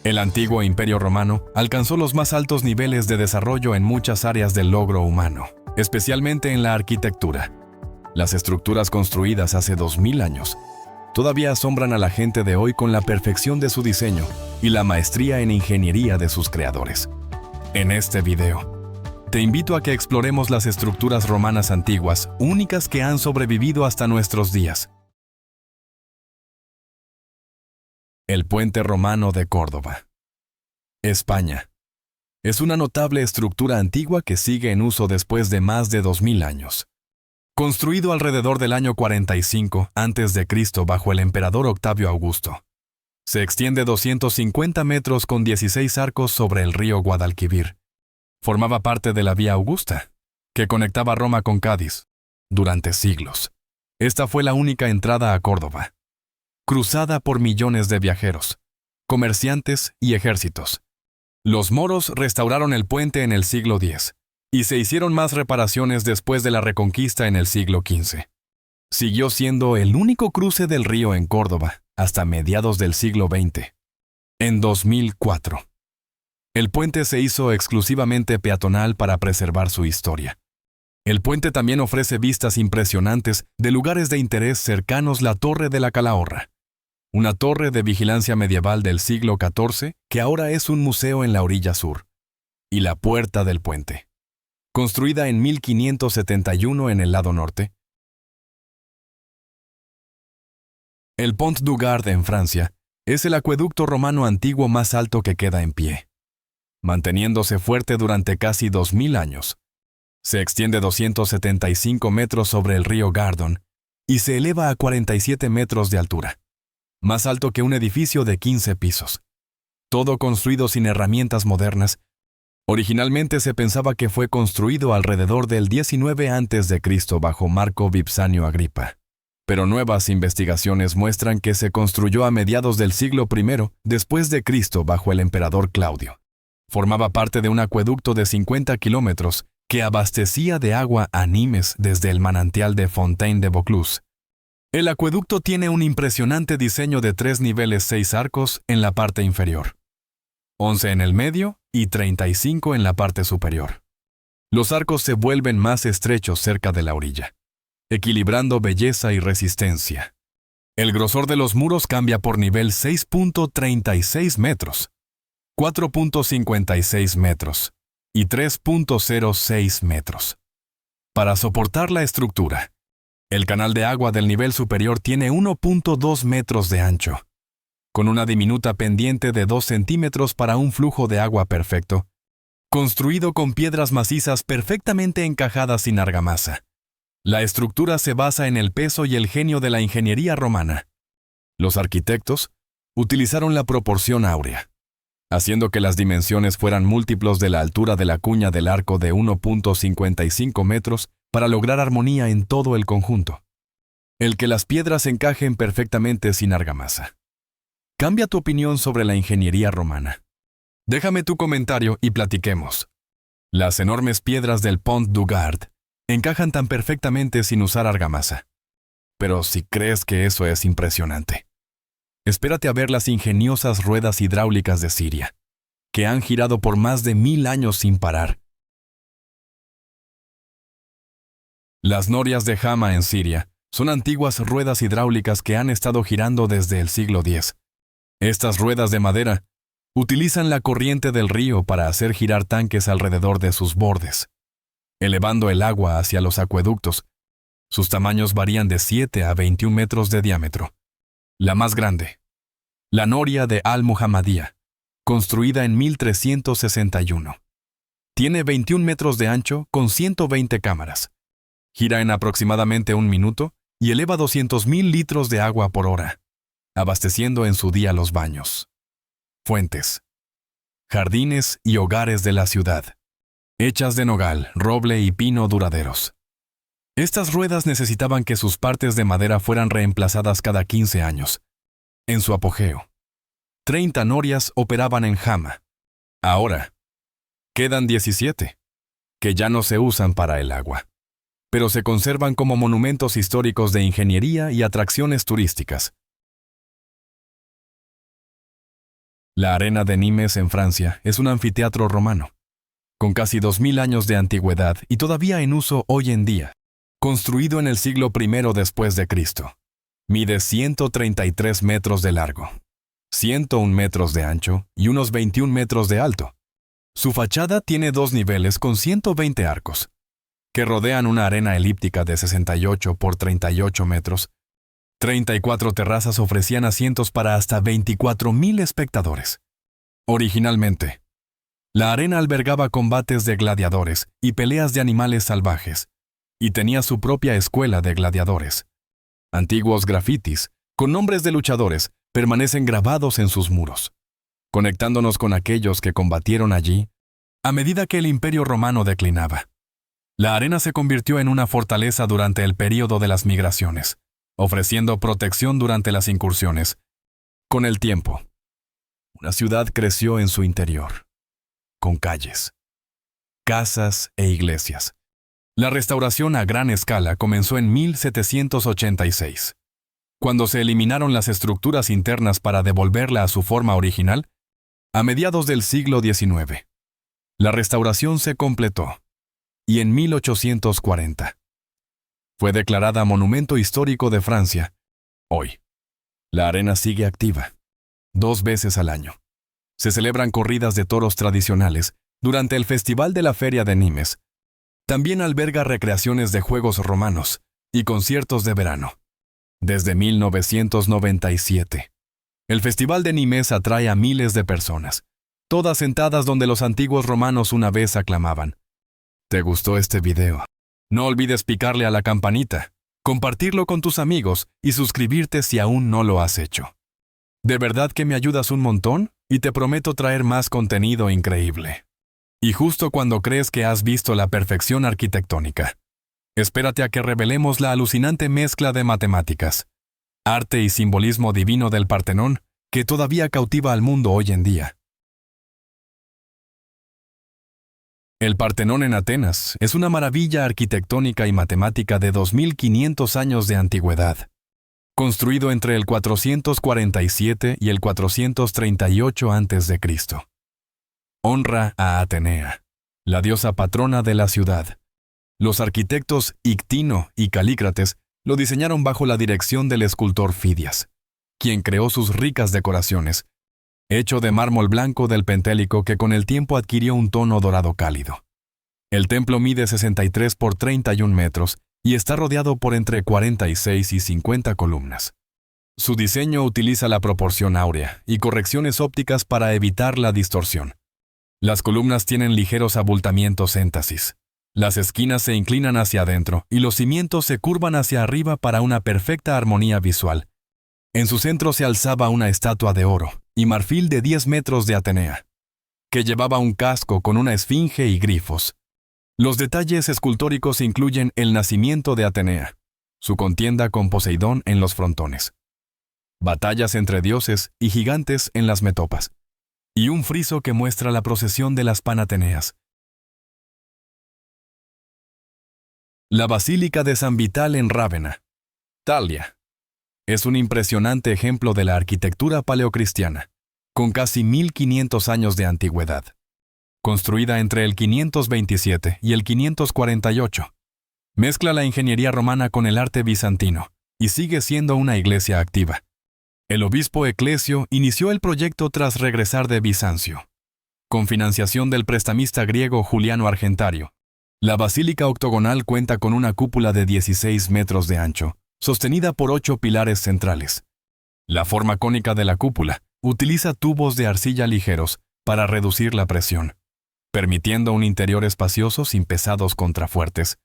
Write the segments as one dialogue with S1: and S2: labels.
S1: El antiguo Imperio Romano alcanzó los más altos niveles de desarrollo en muchas áreas del logro humano, especialmente en la arquitectura. Las estructuras construidas hace 2000 años todavía asombran a la gente de hoy con la perfección de su diseño y la maestría en ingeniería de sus creadores. En este video, te invito a que exploremos las estructuras romanas antiguas, únicas que han sobrevivido hasta nuestros días. El Puente Romano de Córdoba, España. Es una notable estructura antigua que sigue en uso después de más de 2000 años. Construido alrededor del año 45 a.C. bajo el emperador Octavio Augusto. Se extiende 250 metros con 16 arcos sobre el río Guadalquivir. Formaba parte de la Vía Augusta, que conectaba Roma con Cádiz. Durante siglos, esta fue la única entrada a Córdoba, cruzada por millones de viajeros, comerciantes y ejércitos. Los moros restauraron el puente en el siglo X, y se hicieron más reparaciones después de la Reconquista en el siglo XV. Siguió siendo el único cruce del río en Córdoba hasta mediados del siglo XX. En 2004, el puente se hizo exclusivamente peatonal para preservar su historia. El puente también ofrece vistas impresionantes de lugares de interés cercanos la Torre de la Calahorra, una torre de vigilancia medieval del siglo XIV que ahora es un museo en la orilla sur, y la Puerta del Puente, construida en 1571 en el lado norte. El Pont du Gard en Francia es el acueducto romano antiguo más alto que queda en pie, manteniéndose fuerte durante casi 2000 años. Se extiende 275 metros sobre el río Gardon y se eleva a 47 metros de altura, más alto que un edificio de 15 pisos. Todo construido sin herramientas modernas. Originalmente se pensaba que fue construido alrededor del 19 a.C. bajo Marco Vipsanio Agripa, pero nuevas investigaciones muestran que se construyó a mediados del siglo I después de Cristo bajo el emperador Claudio. Formaba parte de un acueducto de 50 kilómetros que abastecía de agua a Nimes desde el manantial de Fontaine de Vaucluse. El acueducto tiene un impresionante diseño de 3 niveles 6 arcos en la parte inferior, 11 en el medio y 35 en la parte superior. Los arcos se vuelven más estrechos cerca de la orilla, equilibrando belleza y resistencia. El grosor de los muros cambia por nivel 6.36 metros, 4.56 metros y 3.06 metros. Para soportar la estructura, el canal de agua del nivel superior tiene 1.2 metros de ancho, con una diminuta pendiente de 2 centímetros para un flujo de agua perfecto, construido con piedras macizas perfectamente encajadas sin argamasa. La estructura se basa en el peso y el genio de la ingeniería romana. Los arquitectos utilizaron la proporción áurea, haciendo que las dimensiones fueran múltiplos de la altura de la cuña del arco de 1.55 metros para lograr armonía en todo el conjunto. El que las piedras encajen perfectamente sin argamasa. Cambia tu opinión sobre la ingeniería romana. Déjame tu comentario y platiquemos. Las enormes piedras del Pont du Gard encajan tan perfectamente sin usar argamasa. Pero si crees que eso es impresionante, espérate a ver las ingeniosas ruedas hidráulicas de Siria, que han girado por más de 1000 años sin parar. Las norias de Hama en Siria son antiguas ruedas hidráulicas que han estado girando desde el siglo X. Estas ruedas de madera utilizan la corriente del río para hacer girar tanques alrededor de sus bordes, elevando el agua hacia los acueductos. Sus tamaños varían de 7 a 21 metros de diámetro. La más grande, la noria de Al-Muhammadiyya, construida en 1361. Tiene 21 metros de ancho con 120 cámaras. Gira en aproximadamente 1 minuto y eleva 200.000 litros de agua por hora, abasteciendo en su día los baños, fuentes, jardines y hogares de la ciudad, hechas de nogal, roble y pino duraderos. Estas ruedas necesitaban que sus partes de madera fueran reemplazadas cada 15 años. En su apogeo, 30 norias operaban en Hama. Ahora, quedan 17, que ya no se usan para el agua, pero se conservan como monumentos históricos de ingeniería y atracciones turísticas. La Arena de Nimes en Francia es un anfiteatro romano, con casi 2000 años de antigüedad y todavía en uso hoy en día. Construido en el siglo I después de Cristo. Mide 133 metros de largo, 101 metros de ancho y unos 21 metros de alto. Su fachada tiene 2 niveles con 120 arcos, que rodean una arena elíptica de 68 por 38 metros. 34 terrazas ofrecían asientos para hasta 24,000 espectadores. Originalmente, la arena albergaba combates de gladiadores y peleas de animales salvajes, y tenía su propia escuela de gladiadores. Antiguos grafitis, con nombres de luchadores, permanecen grabados en sus muros, conectándonos con aquellos que combatieron allí a medida que el Imperio Romano declinaba. La arena se convirtió en una fortaleza durante el período de las migraciones, ofreciendo protección durante las incursiones. Con el tiempo, una ciudad creció en su interior, con calles, casas e iglesias. La restauración a gran escala comenzó en 1786, cuando se eliminaron las estructuras internas para devolverla a su forma original. A mediados del siglo XIX, la restauración se completó, y en 1840 fue declarada Monumento Histórico de Francia. Hoy, la arena sigue activa, 2 veces al año. Se celebran corridas de toros tradicionales durante el Festival de la Feria de Nimes. También alberga recreaciones de juegos romanos y conciertos de verano. Desde 1997, el Festival de Nimes atrae a miles de personas, todas sentadas donde los antiguos romanos una vez aclamaban. ¿Te gustó este video? No olvides picarle a la campanita, compartirlo con tus amigos y suscribirte si aún no lo has hecho. De verdad que me ayudas un montón y te prometo traer más contenido increíble. Y justo cuando crees que has visto la perfección arquitectónica, espérate a que revelemos la alucinante mezcla de matemáticas, arte y simbolismo divino del Partenón que todavía cautiva al mundo hoy en día. El Partenón en Atenas es una maravilla arquitectónica y matemática de 2500 años de antigüedad, construido entre el 447 y el 438 a.C. Honra a Atenea, la diosa patrona de la ciudad. Los arquitectos Ictino y Calícrates lo diseñaron bajo la dirección del escultor Fidias, quien creó sus ricas decoraciones, hecho de mármol blanco del Pentélico que con el tiempo adquirió un tono dorado cálido. El templo mide 63 por 31 metros y está rodeado por entre 46 y 50 columnas. Su diseño utiliza la proporción áurea y correcciones ópticas para evitar la distorsión. Las columnas tienen ligeros abultamientos énfasis. Las esquinas se inclinan hacia adentro y los cimientos se curvan hacia arriba para una perfecta armonía visual. En su centro se alzaba una estatua de oro y marfil de 10 metros de Atenea, que llevaba un casco con una esfinge y grifos. Los detalles escultóricos incluyen el nacimiento de Atenea, su contienda con Poseidón en los frontones, batallas entre dioses y gigantes en las metopas, y un friso que muestra la procesión de las Panateneas. La Basílica de San Vital en Rávena, Italia, es un impresionante ejemplo de la arquitectura paleocristiana, con casi 1500 años de antigüedad. Construida entre el 527 y el 548, mezcla la ingeniería romana con el arte bizantino y sigue siendo una iglesia activa. El obispo Eclesio inició el proyecto tras regresar de Bizancio, con financiación del prestamista griego Juliano Argentario. La basílica octogonal cuenta con una cúpula de 16 metros de ancho, sostenida por 8 pilares centrales. La forma cónica de la cúpula utiliza tubos de arcilla ligeros para reducir la presión, permitiendo un interior espacioso sin pesados contrafuertes.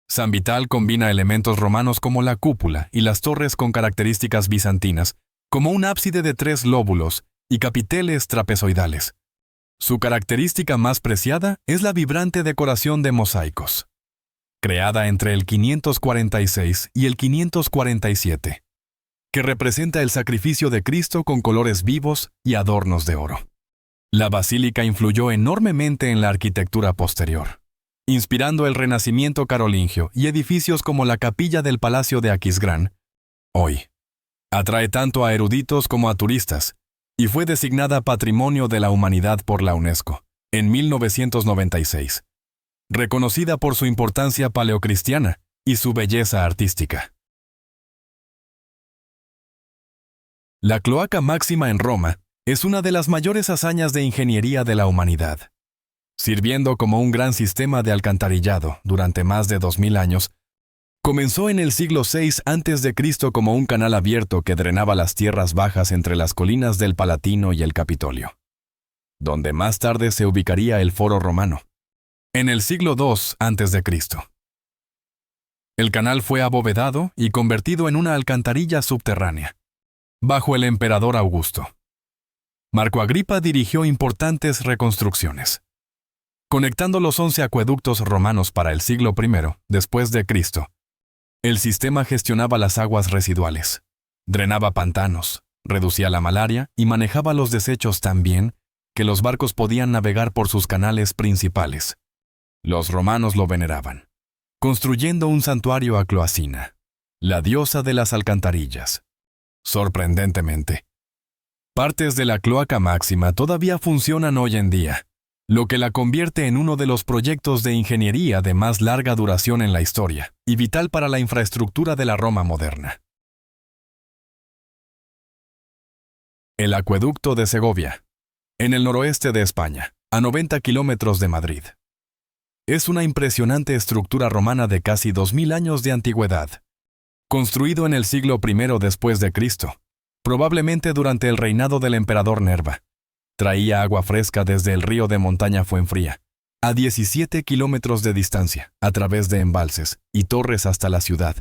S1: San Vital combina elementos romanos como la cúpula y las torres con características bizantinas, como un ábside de 3 lóbulos y capiteles trapezoidales. Su característica más preciada es la vibrante decoración de mosaicos, creada entre el 546 y el 547, que representa el sacrificio de Cristo con colores vivos y adornos de oro. La basílica influyó enormemente en la arquitectura posterior, inspirando el Renacimiento carolingio y edificios como la capilla del Palacio de Aquisgrán. Hoy, atrae tanto a eruditos como a turistas, y fue designada Patrimonio de la Humanidad por la UNESCO en 1996, reconocida por su importancia paleocristiana y su belleza artística. La Cloaca Máxima en Roma es una de las mayores hazañas de ingeniería de la humanidad. Sirviendo como un gran sistema de alcantarillado durante más de 2000 años, comenzó en el siglo VI a.C. como un canal abierto que drenaba las tierras bajas entre las colinas del Palatino y el Capitolio, donde más tarde se ubicaría el Foro Romano, en el siglo II a.C. El canal fue abovedado y convertido en una alcantarilla subterránea, bajo el emperador Augusto. Marco Agripa dirigió importantes reconstrucciones, conectando los 11 acueductos romanos para el siglo I después de Cristo. El sistema gestionaba las aguas residuales, drenaba pantanos, reducía la malaria y manejaba los desechos tan bien que los barcos podían navegar por sus canales principales. Los romanos lo veneraban, construyendo un santuario a Cloacina, la diosa de las alcantarillas. Sorprendentemente, partes de la Cloaca Máxima todavía funcionan hoy en día, lo que la convierte en uno de los proyectos de ingeniería de más larga duración en la historia y vital para la infraestructura de la Roma moderna. El Acueducto de Segovia, en el noroeste de España, a 90 kilómetros de Madrid. Es una impresionante estructura romana de casi 2000 años de antigüedad, construido en el siglo I después de Cristo, probablemente durante el reinado del emperador Nerva. Traía agua fresca desde el río de montaña Fuenfría, a 17 kilómetros de distancia, a través de embalses y torres hasta la ciudad.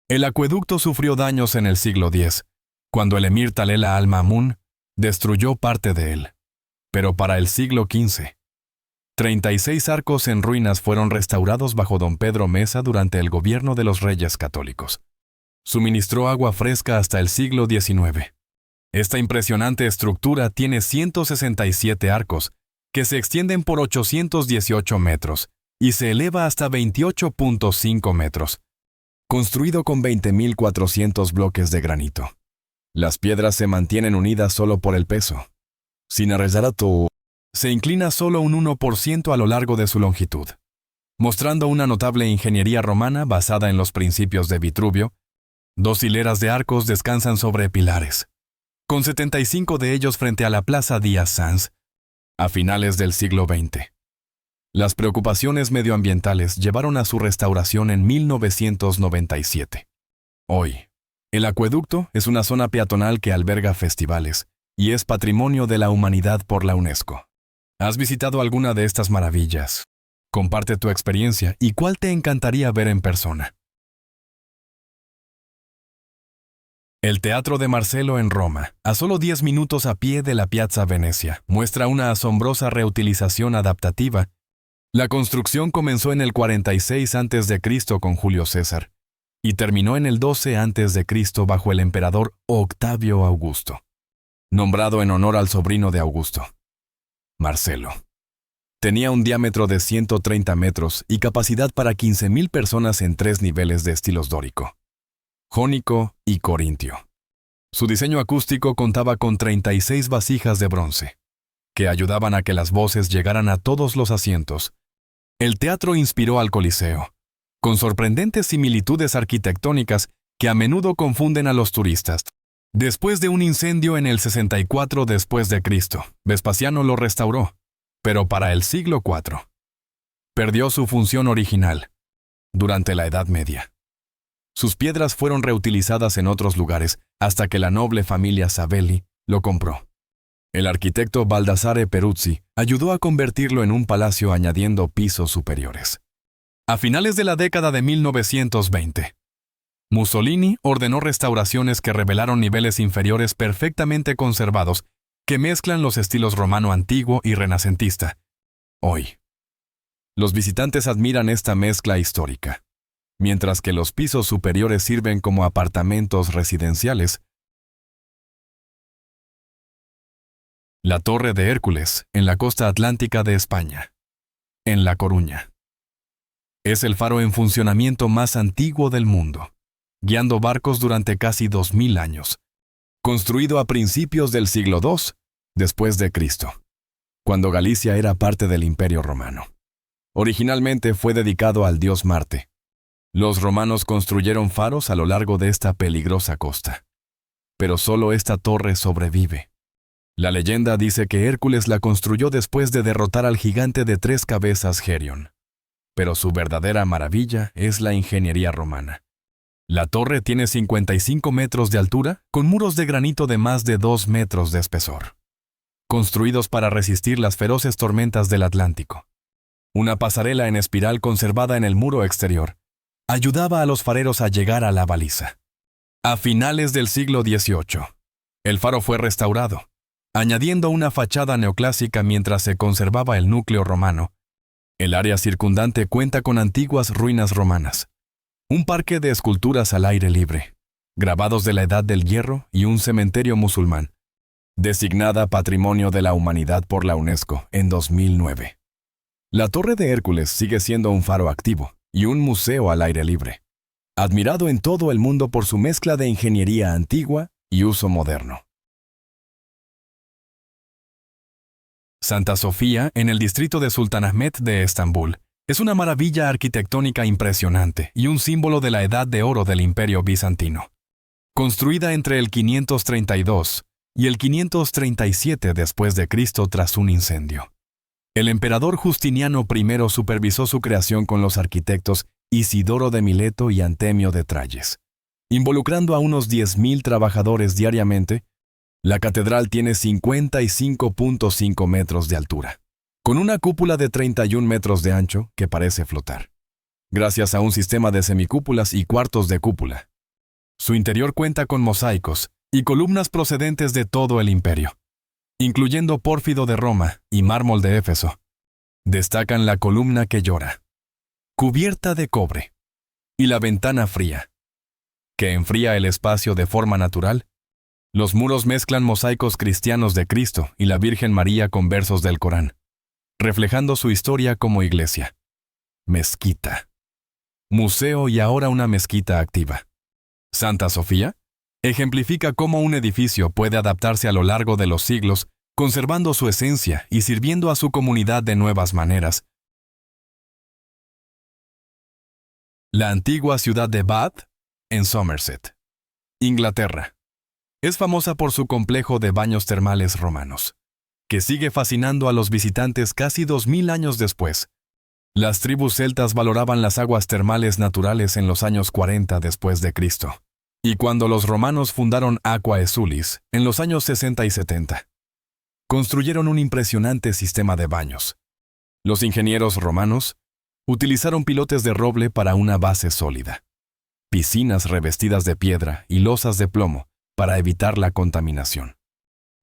S1: El acueducto sufrió daños en el siglo X, cuando el emir Talela al-Mamun destruyó parte de él. Pero para el siglo XV, 36 arcos en ruinas fueron restaurados bajo don Pedro Mesa durante el gobierno de los Reyes Católicos. Suministró agua fresca hasta el siglo XIX. Esta impresionante estructura tiene 167 arcos, que se extienden por 818 metros y se eleva hasta 28.5 metros, construido con 20.400 bloques de granito. Las piedras se mantienen unidas solo por el peso. Sinarrezarato se inclina solo un 1% a lo largo de su longitud, mostrando una notable ingeniería romana basada en los principios de Vitruvio. 2 hileras de arcos descansan sobre pilares, con 75 de ellos frente a la Plaza Díaz Sanz, a finales del siglo XX. Las preocupaciones medioambientales llevaron a su restauración en 1997. Hoy, el acueducto es una zona peatonal que alberga festivales y es Patrimonio de la Humanidad por la UNESCO. ¿Has visitado alguna de estas maravillas? Comparte tu experiencia y cuál te encantaría ver en persona. El Teatro de Marcelo en Roma, a solo 10 minutos a pie de la Piazza Venecia, muestra una asombrosa reutilización adaptativa. La construcción comenzó en el 46 a.C. con Julio César y terminó en el 12 a.C. bajo el emperador Octavio Augusto, nombrado en honor al sobrino de Augusto, Marcelo. Tenía un diámetro de 130 metros y capacidad para 15.000 personas en 3 niveles de estilos dórico, jónico y corintio. Su diseño acústico contaba con 36 vasijas de bronce, que ayudaban a que las voces llegaran a todos los asientos. El teatro inspiró al Coliseo, con sorprendentes similitudes arquitectónicas que a menudo confunden a los turistas. Después de un incendio en el 64 después de Cristo, Vespasiano lo restauró, pero para el siglo IV. Perdió su función original durante la Edad Media. Sus piedras fueron reutilizadas en otros lugares hasta que la noble familia Savelli lo compró. El arquitecto Baldassare Peruzzi ayudó a convertirlo en un palacio añadiendo pisos superiores. A finales de la década de 1920, Mussolini ordenó restauraciones que revelaron niveles inferiores perfectamente conservados que mezclan los estilos romano antiguo y renacentista. Hoy, los visitantes admiran esta mezcla histórica. Mientras que los pisos superiores sirven como apartamentos residenciales. La Torre de Hércules, en la costa atlántica de España, en La Coruña. Es el faro en funcionamiento más antiguo del mundo, guiando barcos durante casi 2000 años. construido a principios del siglo II después de Cristo, cuando Galicia era parte del Imperio Romano. Originalmente fue dedicado al dios Marte. Los romanos construyeron faros a lo largo de esta peligrosa costa. Pero solo esta torre sobrevive. La leyenda dice que Hércules la construyó después de derrotar al gigante de 3 cabezas Gerión. Pero su verdadera maravilla es la ingeniería romana. La torre tiene 55 metros de altura, con muros de granito de más de 2 metros de espesor, construidos para resistir las feroces tormentas del Atlántico. Una pasarela en espiral conservada en el muro exterior ayudaba a los fareros a llegar a la baliza. A finales del siglo XVIII, el faro fue restaurado, añadiendo una fachada neoclásica mientras se conservaba el núcleo romano. El área circundante cuenta con antiguas ruinas romanas, un parque de esculturas al aire libre, grabados de la Edad del Hierro y un cementerio musulmán, designada Patrimonio de la Humanidad por la UNESCO en 2009. La Torre de Hércules sigue siendo un faro activo y un museo al aire libre, admirado en todo el mundo por su mezcla de ingeniería antigua y uso moderno. Santa Sofía, en el distrito de Sultanahmet de Estambul, es una maravilla arquitectónica impresionante y un símbolo de la Edad de Oro del Imperio Bizantino. Construida entre el 532 y el 537 después de Cristo tras un incendio. El emperador Justiniano I supervisó su creación con los arquitectos Isidoro de Mileto y Antemio de Tralles. Involucrando a unos 10.000 trabajadores diariamente, la catedral tiene 55.5 metros de altura, con una cúpula de 31 metros de ancho que parece flotar, gracias a un sistema de semicúpulas y cuartos de cúpula. Su interior cuenta con mosaicos y columnas procedentes de todo el imperio, incluyendo pórfido de Roma y mármol de Éfeso. Destacan la columna que llora, cubierta de cobre, y la ventana fría, que enfría el espacio de forma natural. Los muros mezclan mosaicos cristianos de Cristo y la Virgen María con versos del Corán, reflejando su historia como iglesia. Mezquita. Museo y ahora una mezquita activa. Santa Sofía ejemplifica cómo un edificio puede adaptarse a lo largo de los siglos, conservando su esencia y sirviendo a su comunidad de nuevas maneras. La antigua ciudad de Bath, en Somerset, Inglaterra, es famosa por su complejo de baños termales romanos, que sigue fascinando a los visitantes casi 2000 años después. Las tribus celtas valoraban las aguas termales naturales en los años 40 después de Cristo, y cuando los romanos fundaron Aquae Sulis en los años 60 y 70, construyeron un impresionante sistema de baños. Los ingenieros romanos utilizaron pilotes de roble para una base sólida, piscinas revestidas de piedra y losas de plomo para evitar la contaminación.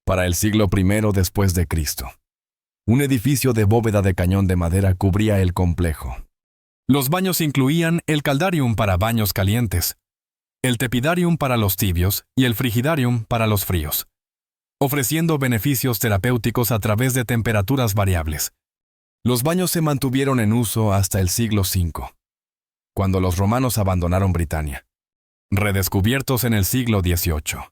S1: Para el siglo I después de Cristo, un edificio de bóveda de cañón de madera cubría el complejo. Los baños incluían el caldarium para baños calientes, el tepidarium para los tibios y el frigidarium para los fríos, ofreciendo beneficios terapéuticos a través de temperaturas variables. Los baños se mantuvieron en uso hasta el siglo V, cuando los romanos abandonaron Britania, redescubiertos en el siglo XVIII.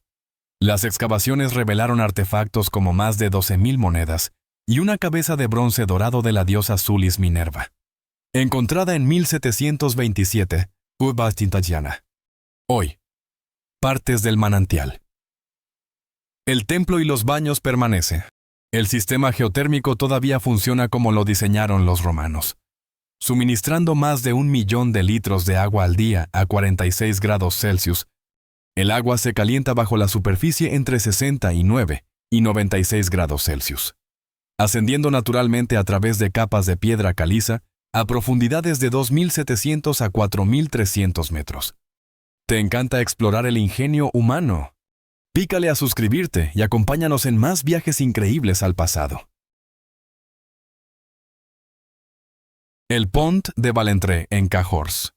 S1: Las excavaciones revelaron artefactos como más de 12.000 monedas y una cabeza de bronce dorado de la diosa Sulis Minerva, encontrada en 1727, Urbas Tintaggiana. Hoy, partes del manantial. El templo y los baños permanecen. El sistema geotérmico todavía funciona como lo diseñaron los romanos, suministrando más de 1 millón de litros de agua al día a 46 grados Celsius. El agua se calienta bajo la superficie entre 69 y 96 grados Celsius, ascendiendo naturalmente a través de capas de piedra caliza a profundidades de 2.700 a 4.300 metros. ¿Te encanta explorar el ingenio humano? Pícale a suscribirte y acompáñanos en más viajes increíbles al pasado. El Pont de Valentré en Cahors,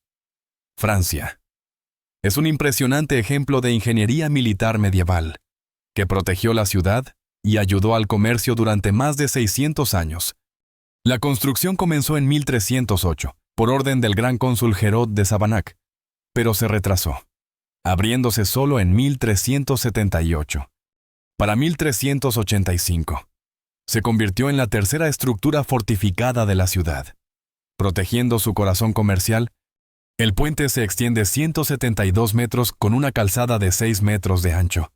S1: Francia. Es un impresionante ejemplo de ingeniería militar medieval, que protegió la ciudad y ayudó al comercio durante más de 600 años. La construcción comenzó en 1308, por orden del gran cónsul Gerod de Savanac, pero se retrasó. abriéndose solo en 1378. Para 1385, se convirtió en la tercera estructura fortificada de la ciudad. Protegiendo su corazón comercial, el puente se extiende 172 metros con una calzada de 6 metros de ancho.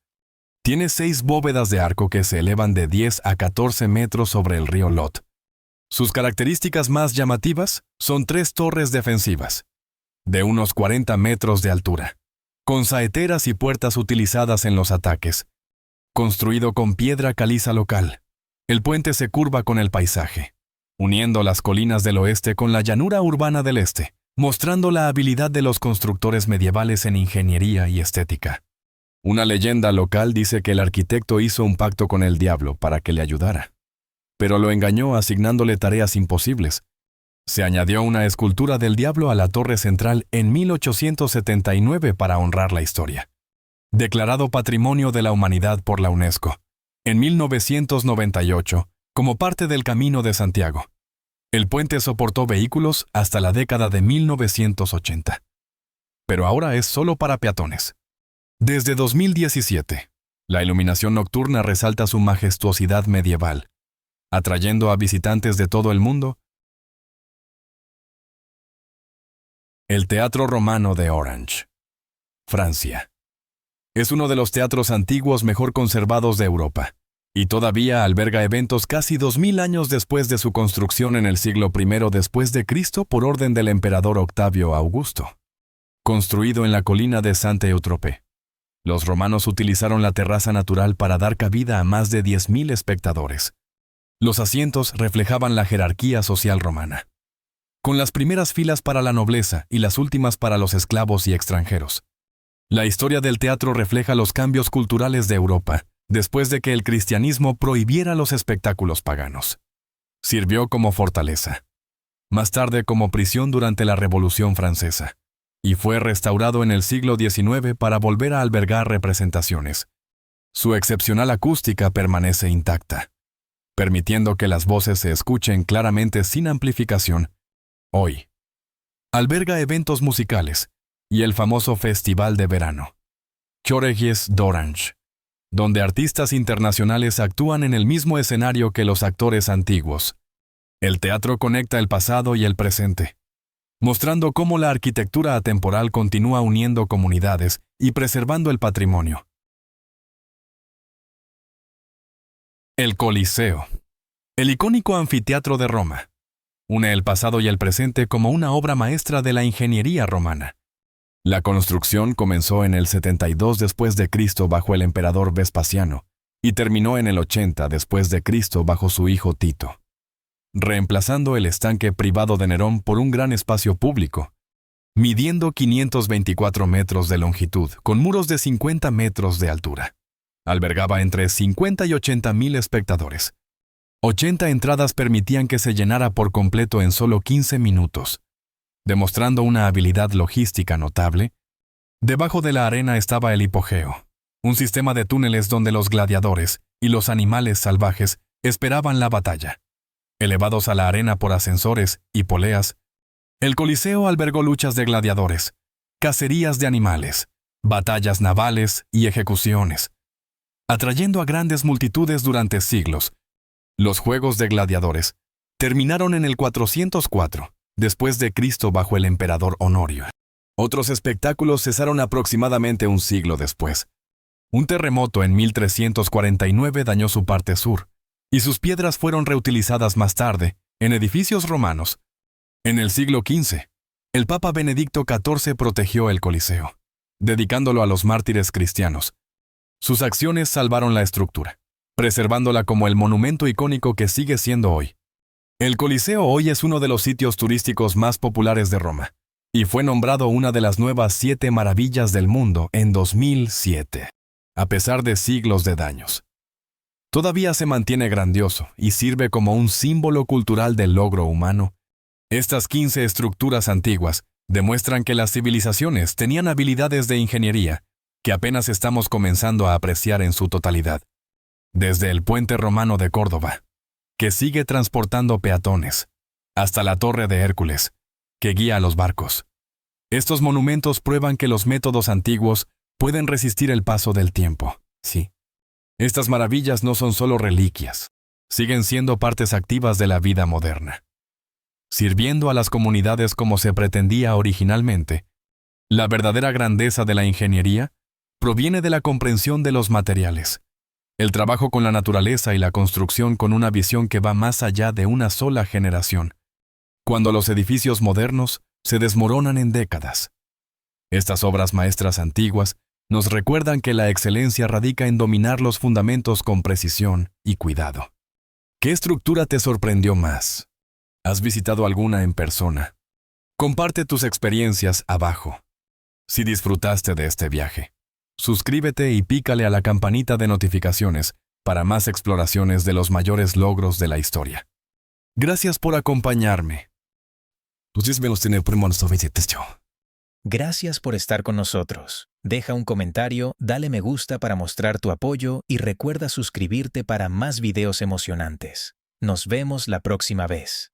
S1: Tiene 6 bóvedas de arco que se elevan de 10 a 14 metros sobre el río Lot. Sus características más llamativas son 3 torres defensivas, de unos 40 metros de altura, con saeteras y puertas utilizadas en los ataques. Construido con piedra caliza local, el puente se curva con el paisaje, uniendo las colinas del oeste con la llanura urbana del este, mostrando la habilidad de los constructores medievales en ingeniería y estética. Una leyenda local dice que el arquitecto hizo un pacto con el diablo para que le ayudara, pero lo engañó asignándole tareas imposibles. Se añadió una escultura del diablo a la torre central en 1879 para honrar la historia. Declarado Patrimonio de la Humanidad por la UNESCO, en 1998, como parte del Camino de Santiago. El puente soportó vehículos hasta la década de 1980. Pero ahora es solo para peatones. Desde 2017, la iluminación nocturna resalta su majestuosidad medieval, atrayendo a visitantes de todo el mundo. El Teatro Romano de Orange, Francia. Es uno de los teatros antiguos mejor conservados de Europa, y todavía alberga eventos casi 2000 años después de su construcción en el siglo I después de Cristo por orden del emperador Octavio Augusto. Construido en la colina de Saint-Eutrope, los romanos utilizaron la terraza natural para dar cabida a más de 10.000 espectadores. Los asientos reflejaban la jerarquía social romana, con las primeras filas para la nobleza y las últimas para los esclavos y extranjeros. La historia del teatro refleja los cambios culturales de Europa, después de que el cristianismo prohibiera los espectáculos paganos. Sirvió como fortaleza, más tarde como prisión durante la Revolución Francesa, y fue restaurado en el siglo XIX para volver a albergar representaciones. Su excepcional acústica permanece intacta, permitiendo que las voces se escuchen claramente sin amplificación. Hoy, alberga eventos musicales y el famoso Festival de Verano, Chorégies d'Orange, donde artistas internacionales actúan en el mismo escenario que los actores antiguos. El teatro conecta el pasado y el presente, mostrando cómo la arquitectura atemporal continúa uniendo comunidades y preservando el patrimonio. El Coliseo, el icónico anfiteatro de Roma, une el pasado y el presente como una obra maestra de la ingeniería romana. La construcción comenzó en el 72 después de Cristo bajo el emperador Vespasiano y terminó en el 80 después de Cristo bajo su hijo Tito, reemplazando el estanque privado de Nerón por un gran espacio público, midiendo 524 metros de longitud con muros de 50 metros de altura. Albergaba entre 50 y 80.000 espectadores. 80 entradas permitían que se llenara por completo en solo 15 minutos. Demostrando una habilidad logística notable, debajo de la arena estaba el hipogeo, un sistema de túneles donde los gladiadores y los animales salvajes esperaban la batalla. Elevados a la arena por ascensores y poleas, el Coliseo albergó luchas de gladiadores, cacerías de animales, batallas navales y ejecuciones, atrayendo a grandes multitudes durante siglos. Los Juegos de Gladiadores terminaron en el 404, después de Cristo bajo el emperador Honorio. Otros espectáculos cesaron aproximadamente un siglo después. Un terremoto en 1349 dañó su parte sur, y sus piedras fueron reutilizadas más tarde en edificios romanos. En el siglo XV, el Papa Benedicto XIV protegió el Coliseo, dedicándolo a los mártires cristianos. Sus acciones salvaron la estructura, preservándola como el monumento icónico que sigue siendo hoy. El Coliseo hoy es uno de los sitios turísticos más populares de Roma, y fue nombrado una de las nuevas 7 maravillas del mundo en 2007, a pesar de siglos de daños. Todavía se mantiene grandioso y sirve como un símbolo cultural del logro humano. Estas 15 estructuras antiguas demuestran que las civilizaciones tenían habilidades de ingeniería que apenas estamos comenzando a apreciar en su totalidad. Desde el puente romano de Córdoba, que sigue transportando peatones, hasta la Torre de Hércules, que guía a los barcos. Estos monumentos prueban que los métodos antiguos pueden resistir el paso del tiempo, sí. Estas maravillas no son solo reliquias, siguen siendo partes activas de la vida moderna. Sirviendo a las comunidades como se pretendía originalmente, la verdadera grandeza de la ingeniería proviene de la comprensión de los materiales, el trabajo con la naturaleza y la construcción con una visión que va más allá de una sola generación, cuando los edificios modernos se desmoronan en décadas. Estas obras maestras antiguas nos recuerdan que la excelencia radica en dominar los fundamentos con precisión y cuidado. ¿Qué estructura te sorprendió más? ¿Has visitado alguna en persona? Comparte tus experiencias abajo. Si disfrutaste de este viaje, suscríbete y pícale a la campanita de notificaciones para más exploraciones de los mayores logros de la historia. Gracias por acompañarme.
S2: Gracias por estar con nosotros. Deja un comentario, dale me gusta para mostrar tu apoyo y recuerda suscribirte para más videos emocionantes. Nos vemos la próxima vez.